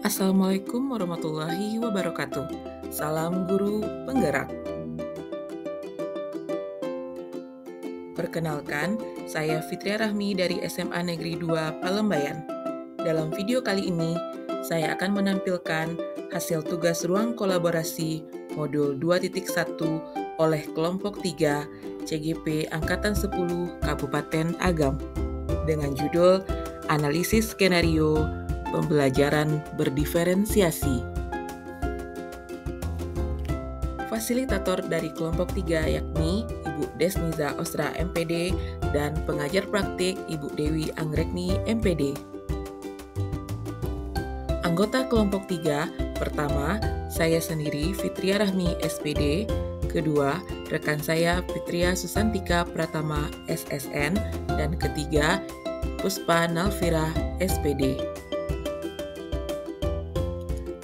Assalamualaikum warahmatullahi wabarakatuh. Salam guru penggerak. Perkenalkan, saya Fitria Rahmi dari SMA Negeri 2 Palembayan. Dalam video kali ini, saya akan menampilkan hasil tugas ruang kolaborasi modul 2.1 oleh kelompok 3 CGP Angkatan 10 Kabupaten Agam dengan judul Analisis Skenario Pembelajaran Berdiferensiasi. Fasilitator dari kelompok 3 yakni Ibu Desniza Osra MPD dan pengajar praktik Ibu Dewi Anggreni MPD. Anggota kelompok 3, pertama, saya sendiri Fitria Rahmi SPD, kedua, rekan saya Fitria Susantika Pratama SSN, dan ketiga, Puspa Nalvira SPD.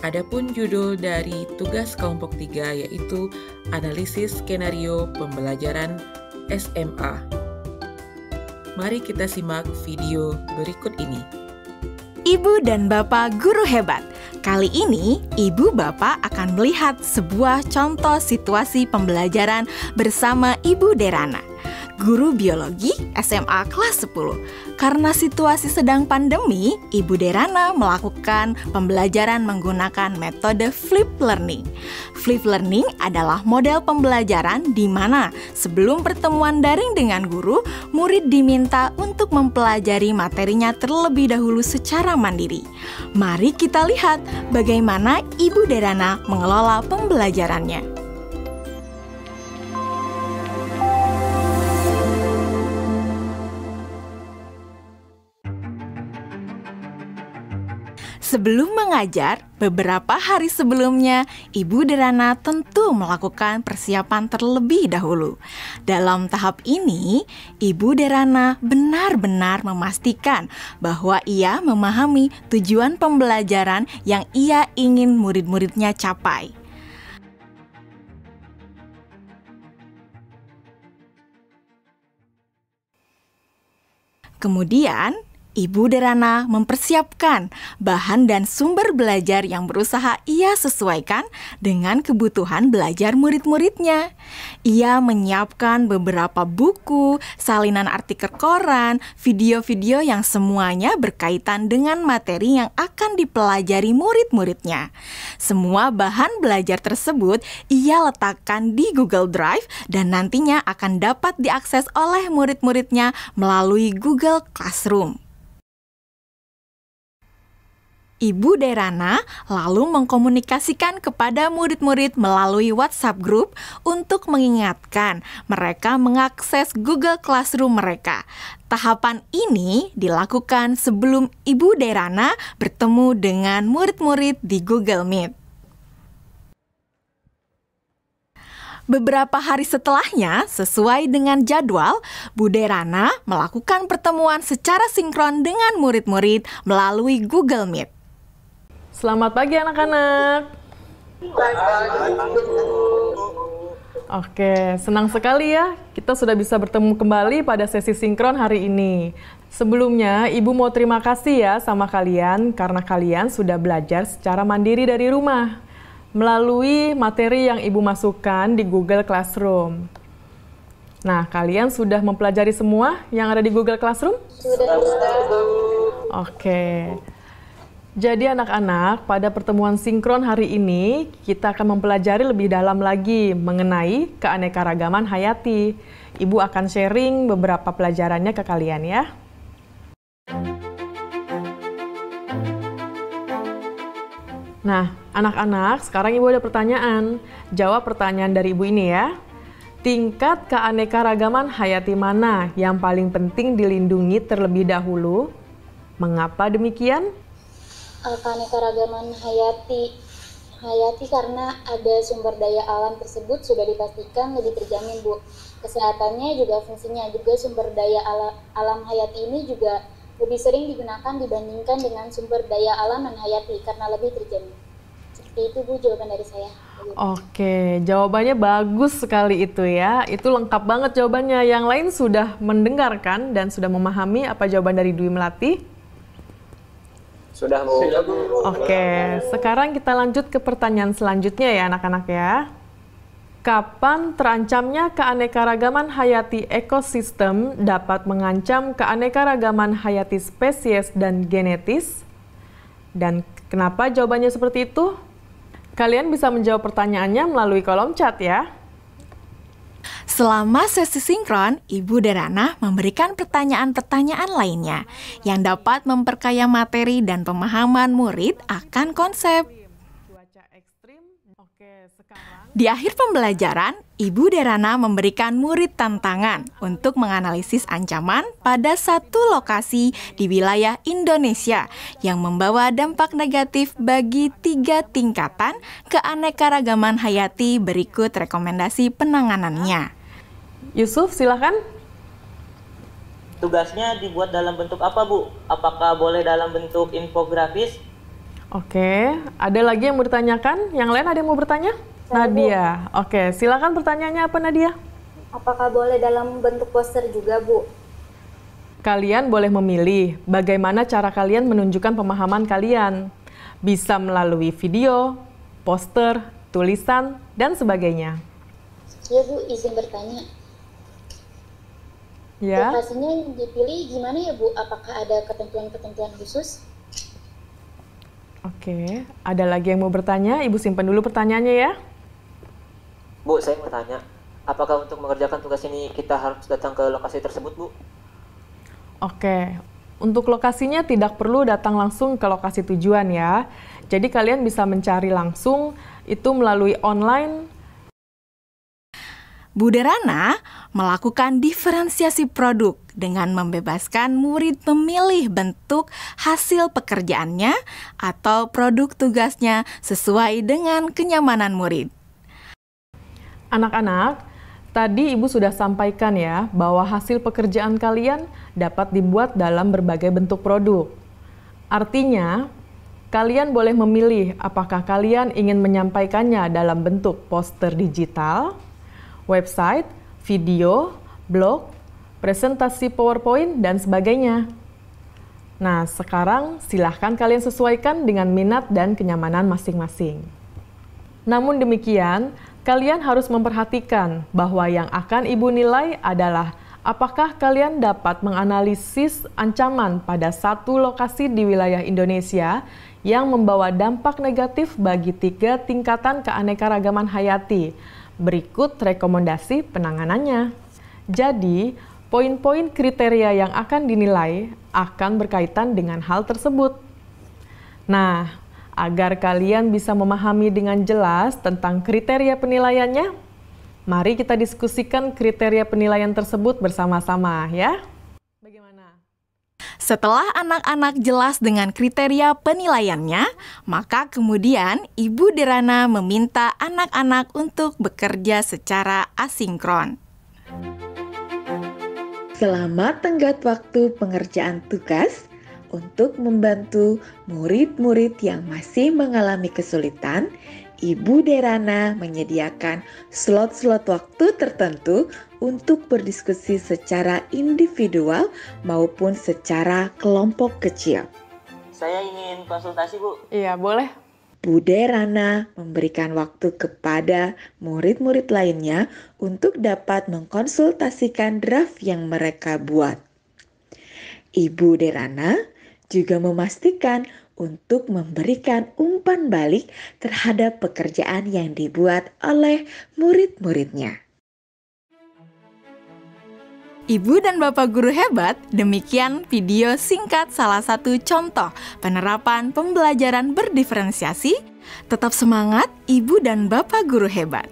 Adapun judul dari tugas kelompok 3 yaitu Analisis Skenario Pembelajaran SMA. Mari kita simak video berikut ini. Ibu dan Bapak guru hebat. Kali ini, Ibu Bapak akan melihat sebuah contoh situasi pembelajaran bersama Ibu Derana, guru biologi SMA kelas 10. Karena situasi sedang pandemi, Ibu Derana melakukan pembelajaran menggunakan metode flip learning. Flip learning adalah model pembelajaran di mana sebelum pertemuan daring dengan guru, murid diminta untuk mempelajari materinya terlebih dahulu secara mandiri. Mari kita lihat bagaimana Ibu Derana mengelola pembelajarannya. Sebelum mengajar, beberapa hari sebelumnya, Ibu Derana tentu melakukan persiapan terlebih dahulu. Dalam tahap ini, Ibu Derana benar-benar memastikan bahwa ia memahami tujuan pembelajaran yang ia ingin murid-muridnya capai. Kemudian, Ibu Derana mempersiapkan bahan dan sumber belajar yang berusaha ia sesuaikan dengan kebutuhan belajar murid-muridnya. Ia menyiapkan beberapa buku, salinan artikel koran, video-video yang semuanya berkaitan dengan materi yang akan dipelajari murid-muridnya. Semua bahan belajar tersebut ia letakkan di Google Drive dan nantinya akan dapat diakses oleh murid-muridnya melalui Google Classroom. Ibu Derana lalu mengkomunikasikan kepada murid-murid melalui WhatsApp Group untuk mengingatkan mereka mengakses Google Classroom mereka. Tahapan ini dilakukan sebelum Ibu Derana bertemu dengan murid-murid di Google Meet. Beberapa hari setelahnya, sesuai dengan jadwal, Bu Derana melakukan pertemuan secara sinkron dengan murid-murid melalui Google Meet. Selamat pagi anak-anak. Oke, senang sekali ya kita sudah bisa bertemu kembali pada sesi sinkron hari ini. Sebelumnya, Ibu mau terima kasih ya sama kalian karena kalian sudah belajar secara mandiri dari rumah melalui materi yang Ibu masukkan di Google Classroom. Nah, kalian sudah mempelajari semua yang ada di Google Classroom? Sudah. Oke. Jadi anak-anak, pada pertemuan sinkron hari ini, kita akan mempelajari lebih dalam lagi mengenai keanekaragaman hayati. Ibu akan sharing beberapa pelajarannya ke kalian ya. Nah, anak-anak, sekarang Ibu ada pertanyaan. Jawab pertanyaan dari Ibu ini ya. Tingkat keanekaragaman hayati mana yang paling penting dilindungi terlebih dahulu? Mengapa demikian? Keanekaragaman hayati karena ada sumber daya alam tersebut sudah dipastikan lebih terjamin, Bu. Kesehatannya juga fungsinya juga sumber daya alam hayati ini juga lebih sering digunakan dibandingkan dengan sumber daya alam non hayati karena lebih terjamin. Seperti itu, Bu, jawaban dari saya. Oke, jawabannya bagus sekali itu ya. Itu lengkap banget jawabannya. Yang lain sudah mendengarkan dan sudah memahami apa jawaban dari Dwi Melati? Sudah, Bu. Oke, sekarang kita lanjut ke pertanyaan selanjutnya ya anak-anak ya. Kapan terancamnya keanekaragaman hayati ekosistem dapat mengancam keanekaragaman hayati spesies dan genetis? Dan kenapa jawabannya seperti itu? Kalian bisa menjawab pertanyaannya melalui kolom chat ya. Selama sesi sinkron, Ibu Derana memberikan pertanyaan-pertanyaan lainnya yang dapat memperkaya materi dan pemahaman murid akan konsep. Di akhir pembelajaran, Ibu Derana memberikan murid tantangan untuk menganalisis ancaman pada satu lokasi di wilayah Indonesia yang membawa dampak negatif bagi 3 tingkatan keanekaragaman hayati. Berikut rekomendasi penanganannya. Yusuf, silakan. Tugasnya dibuat dalam bentuk apa, Bu? Apakah boleh dalam bentuk infografis? Oke, ada lagi yang mau ditanyakan? Yang lain ada yang mau bertanya? Nadia. Oke, silakan pertanyaannya apa, Nadia? Apakah boleh dalam bentuk poster juga, Bu? Kalian boleh memilih bagaimana cara kalian menunjukkan pemahaman kalian. Bisa melalui video, poster, tulisan, dan sebagainya. Ya, Bu, izin bertanya. Ya. Lokasinya yang dipilih gimana ya, Bu? Apakah ada ketentuan-ketentuan khusus? Oke, ada lagi yang mau bertanya? Ibu simpan dulu pertanyaannya ya. Bu, saya mau tanya, apakah untuk mengerjakan tugas ini kita harus datang ke lokasi tersebut, Bu? Oke, untuk lokasinya tidak perlu datang langsung ke lokasi tujuan ya. Jadi kalian bisa mencari langsung itu melalui online. Bu Derana melakukan diferensiasi produk dengan membebaskan murid memilih bentuk hasil pekerjaannya atau produk tugasnya sesuai dengan kenyamanan murid. Anak-anak, tadi Ibu sudah sampaikan ya bahwa hasil pekerjaan kalian dapat dibuat dalam berbagai bentuk produk. Artinya, kalian boleh memilih apakah kalian ingin menyampaikannya dalam bentuk poster digital, website, video, blog, presentasi PowerPoint, dan sebagainya. Nah, sekarang silahkan kalian sesuaikan dengan minat dan kenyamanan masing-masing. Namun demikian, kalian harus memperhatikan bahwa yang akan Ibu nilai adalah apakah kalian dapat menganalisis ancaman pada satu lokasi di wilayah Indonesia yang membawa dampak negatif bagi 3 tingkatan keanekaragaman hayati. Berikut rekomendasi penanganannya. Jadi, poin-poin kriteria yang akan dinilai akan berkaitan dengan hal tersebut. Nah, agar kalian bisa memahami dengan jelas tentang kriteria penilaiannya, mari kita diskusikan kriteria penilaian tersebut bersama-sama ya. Bagaimana? Setelah anak-anak jelas dengan kriteria penilaiannya, maka kemudian Ibu Derana meminta anak-anak untuk bekerja secara asinkron. Selamat tenggat waktu pengerjaan tugas untuk membantu murid-murid yang masih mengalami kesulitan. Ibu Derana menyediakan slot-slot waktu tertentu untuk berdiskusi secara individual maupun secara kelompok kecil. Saya ingin konsultasi, Bu. Iya, boleh. Bu Derana memberikan waktu kepada murid-murid lainnya untuk dapat mengkonsultasikan draft yang mereka buat. Ibu Derana juga memastikan untuk memberikan umpan balik terhadap pekerjaan yang dibuat oleh murid-muridnya. Ibu dan Bapak Guru Hebat, demikian video singkat salah satu contoh penerapan pembelajaran berdiferensiasi. Tetap semangat Ibu dan Bapak Guru Hebat.